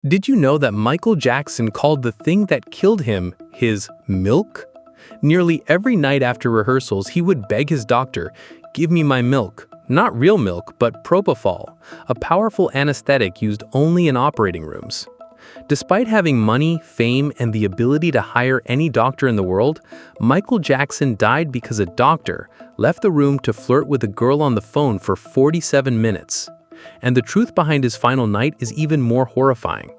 Did you know that Michael Jackson called the thing that killed him his milk? Nearly every night after rehearsals, he would beg his doctor, "Give me my milk." Not real milk, but propofol, a powerful anesthetic used only in operating rooms. Despite having money, fame, and the ability to hire any doctor in the world, Michael Jackson died because a doctor left the room to flirt with a girl on the phone for 47 minutes. And the truth behind his final night is even more horrifying.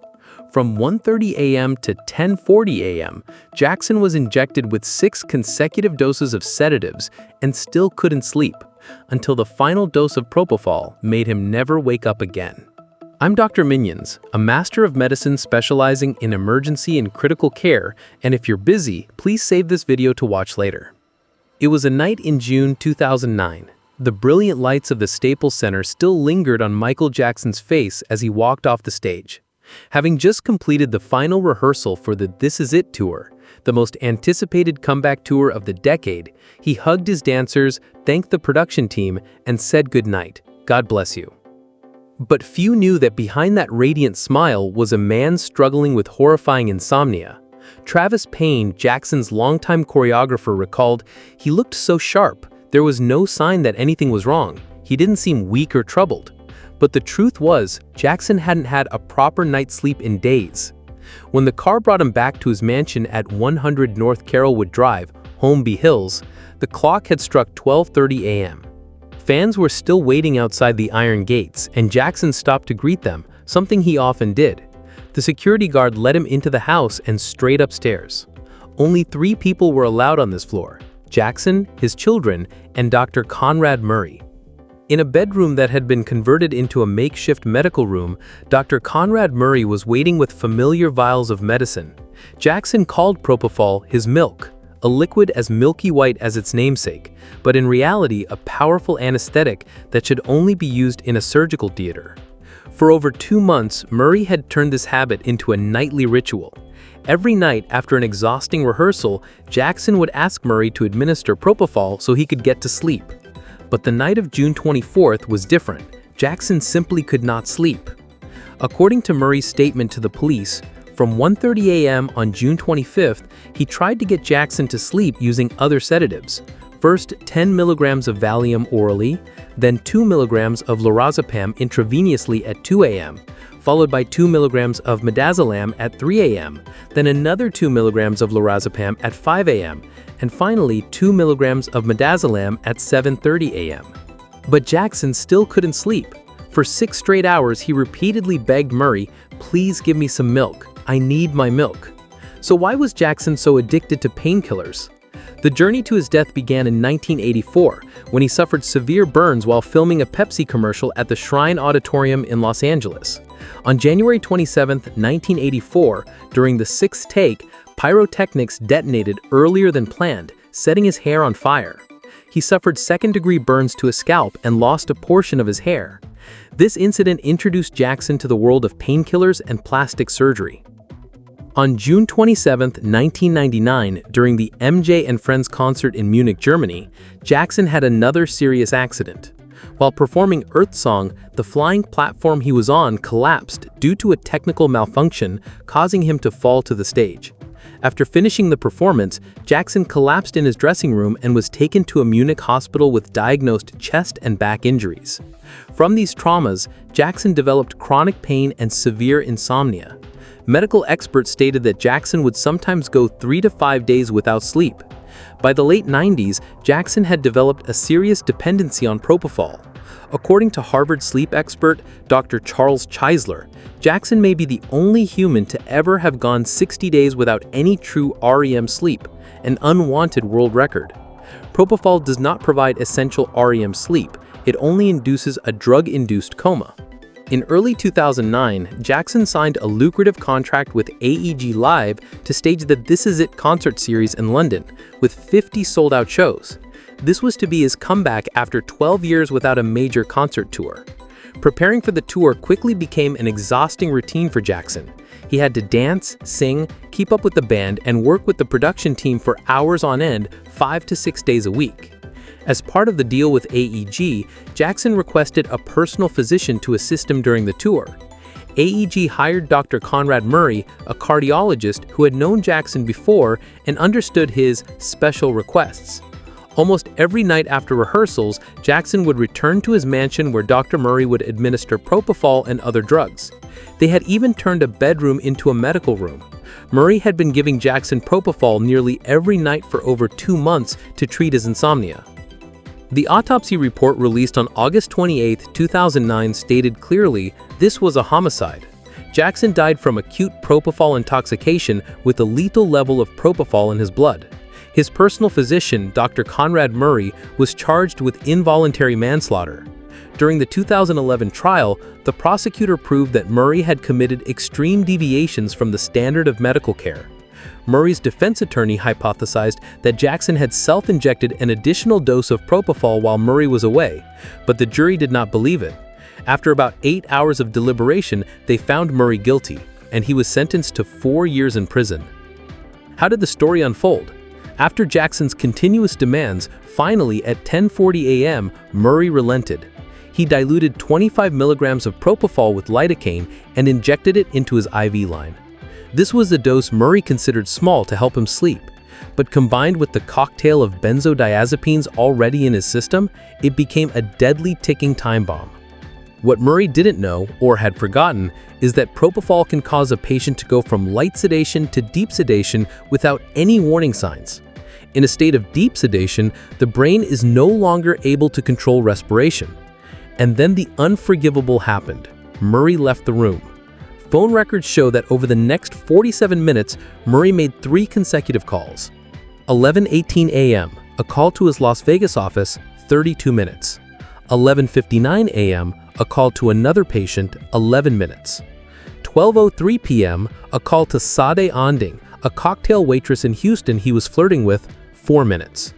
From 1:30 a.m. to 10:40 a.m., Jackson was injected with 6 consecutive doses of sedatives and still couldn't sleep, until the final dose of propofol made him never wake up again. I'm Dr. Minions, a master of medicine specializing in emergency and critical care, and if you're busy, please save this video to watch later. It was a night in June 2009. The brilliant lights of the Staples Center still lingered on Michael Jackson's face as he walked off the stage. Having just completed the final rehearsal for the This Is It tour, the most anticipated comeback tour of the decade, he hugged his dancers, thanked the production team, and said goodnight. God bless you. But few knew that behind that radiant smile was a man struggling with horrifying insomnia. Travis Payne, Jackson's longtime choreographer, recalled, "He looked so sharp. There was no sign that anything was wrong. He didn't seem weak or troubled." But the truth was, Jackson hadn't had a proper night's sleep in days. When the car brought him back to his mansion at 100 North Carrollwood Drive, Holmby Hills, the clock had struck 12:30 a.m. Fans were still waiting outside the iron gates, and Jackson stopped to greet them, something he often did. The security guard led him into the house and straight upstairs. Only 3 people were allowed on this floor: Jackson, his children, and Dr. Conrad Murray. In a bedroom that had been converted into a makeshift medical room, Dr. Conrad Murray was waiting with familiar vials of medicine. Jackson called propofol his milk, a liquid as milky white as its namesake, but in reality a powerful anesthetic that should only be used in a surgical theater. For over 2 months, Murray had turned this habit into a nightly ritual. Every night after an exhausting rehearsal, Jackson would ask Murray to administer propofol so he could get to sleep. But the night of June 24th was different. Jackson simply could not sleep. According to Murray's statement to the police, from 1:30 a.m. on June 25th, he tried to get Jackson to sleep using other sedatives. First 10 milligrams of Valium orally, then 2 milligrams of lorazepam intravenously at 2 a.m., followed by 2 milligrams of midazolam at 3 a.m., then another 2 milligrams of lorazepam at 5 a.m., and finally 2 milligrams of midazolam at 7:30 a.m. But Jackson still couldn't sleep. For 6 straight hours, he repeatedly begged Murray, "Please give me some milk. I need my milk." So why was Jackson so addicted to painkillers? The journey to his death began in 1984, when he suffered severe burns while filming a Pepsi commercial at the Shrine Auditorium in Los Angeles. On January 27, 1984, during the 6th take, pyrotechnics detonated earlier than planned, setting his hair on fire. He suffered second-degree burns to his scalp and lost a portion of his hair. This incident introduced Jackson to the world of painkillers and plastic surgery. On June 27, 1999, during the MJ and Friends concert in Munich, Germany, Jackson had another serious accident. While performing Earth Song, the flying platform he was on collapsed due to a technical malfunction, causing him to fall to the stage. After finishing the performance, Jackson collapsed in his dressing room and was taken to a Munich hospital with diagnosed chest and back injuries. From these traumas, Jackson developed chronic pain and severe insomnia. Medical experts stated that Jackson would sometimes go 3 to 5 days without sleep. By the late 90s, Jackson had developed a serious dependency on propofol. According to Harvard sleep expert Dr. Charles Chisler, Jackson may be the only human to ever have gone 60 days without any true REM sleep, an unwanted world record. Propofol does not provide essential REM sleep, it only induces a drug-induced coma. In early 2009, Jackson signed a lucrative contract with AEG Live to stage the This Is It concert series in London, with 50 sold-out shows. This was to be his comeback after 12 years without a major concert tour. Preparing for the tour quickly became an exhausting routine for Jackson. He had to dance, sing, keep up with the band, and work with the production team for hours on end, 5 to 6 days a week. As part of the deal with AEG, Jackson requested a personal physician to assist him during the tour. AEG hired Dr. Conrad Murray, a cardiologist who had known Jackson before and understood his special requests. Almost every night after rehearsals, Jackson would return to his mansion where Dr. Murray would administer propofol and other drugs. They had even turned a bedroom into a medical room. Murray had been giving Jackson propofol nearly every night for over 2 months to treat his insomnia. The autopsy report released on August 28, 2009 stated clearly this was a homicide. Jackson died from acute propofol intoxication with a lethal level of propofol in his blood. His personal physician, Dr. Conrad Murray, was charged with involuntary manslaughter. During the 2011 trial, the prosecutor proved that Murray had committed extreme deviations from the standard of medical care. Murray's defense attorney hypothesized that Jackson had self-injected an additional dose of propofol while Murray was away, but the jury did not believe it. After about 8 hours of deliberation, they found Murray guilty, and he was sentenced to 4 years in prison. How did the story unfold? After Jackson's continuous demands, finally at 10:40 a.m., Murray relented. He diluted 25 milligrams of propofol with lidocaine and injected it into his IV line. This was the dose Murray considered small to help him sleep, but combined with the cocktail of benzodiazepines already in his system, it became a deadly ticking time bomb. What Murray didn't know, or had forgotten, is that propofol can cause a patient to go from light sedation to deep sedation without any warning signs. In a state of deep sedation, the brain is no longer able to control respiration. And then the unforgivable happened. Murray left the room. Phone records show that over the next 47 minutes, Murray made 3 consecutive calls. 11:18 a.m., a call to his Las Vegas office, 32 minutes. 11:59 a.m., a call to another patient, 11 minutes. 12:03 p.m., a call to Sade Anding, a cocktail waitress in Houston he was flirting with, 4 minutes.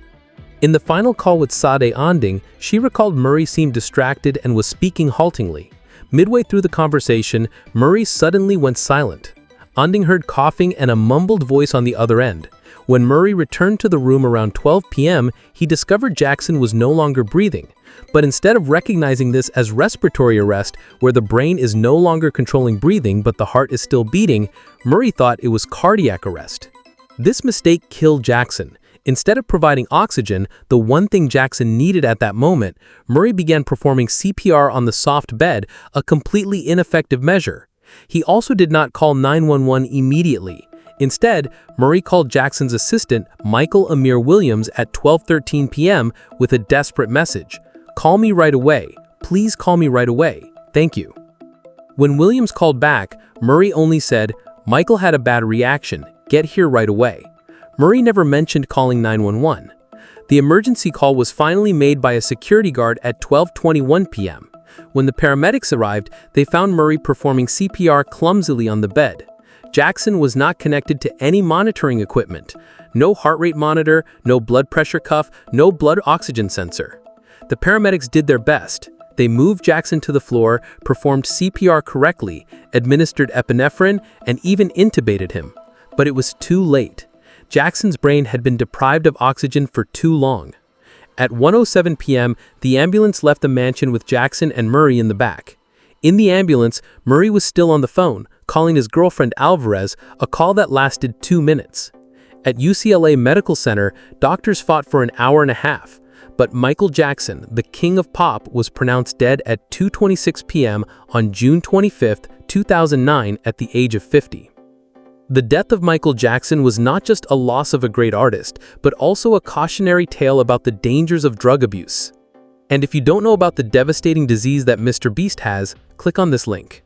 In the final call with Sade Anding, she recalled Murray seemed distracted and was speaking haltingly. Midway through the conversation, Murray suddenly went silent. Anding heard coughing and a mumbled voice on the other end. When Murray returned to the room around 12 p.m., he discovered Jackson was no longer breathing. But instead of recognizing this as respiratory arrest, where the brain is no longer controlling breathing but the heart is still beating, Murray thought it was cardiac arrest. This mistake killed Jackson. Instead of providing oxygen, the one thing Jackson needed at that moment, Murray began performing CPR on the soft bed, a completely ineffective measure. He also did not call 911 immediately. Instead, Murray called Jackson's assistant, Michael Amir Williams, at 12:13 p.m. with a desperate message. "Call me right away. Please call me right away. Thank you." When Williams called back, Murray only said, "Michael had a bad reaction. Get here right away." Murray never mentioned calling 911. The emergency call was finally made by a security guard at 12:21 p.m. When the paramedics arrived, they found Murray performing CPR clumsily on the bed. Jackson was not connected to any monitoring equipment. No heart rate monitor, no blood pressure cuff, no blood oxygen sensor. The paramedics did their best. They moved Jackson to the floor, performed CPR correctly, administered epinephrine, and even intubated him. But it was too late. Jackson's brain had been deprived of oxygen for too long. At 1:07 p.m., the ambulance left the mansion with Jackson and Murray in the back. In the ambulance, Murray was still on the phone, calling his girlfriend Alvarez, a call that lasted 2 minutes. At UCLA Medical Center, doctors fought for an hour and a half, but Michael Jackson, the king of pop, was pronounced dead at 2:26 p.m. on June 25, 2009 at the age of 50. The death of Michael Jackson was not just a loss of a great artist, but also a cautionary tale about the dangers of drug abuse. And if you don't know about the devastating disease that Mr. Beast has, click on this link.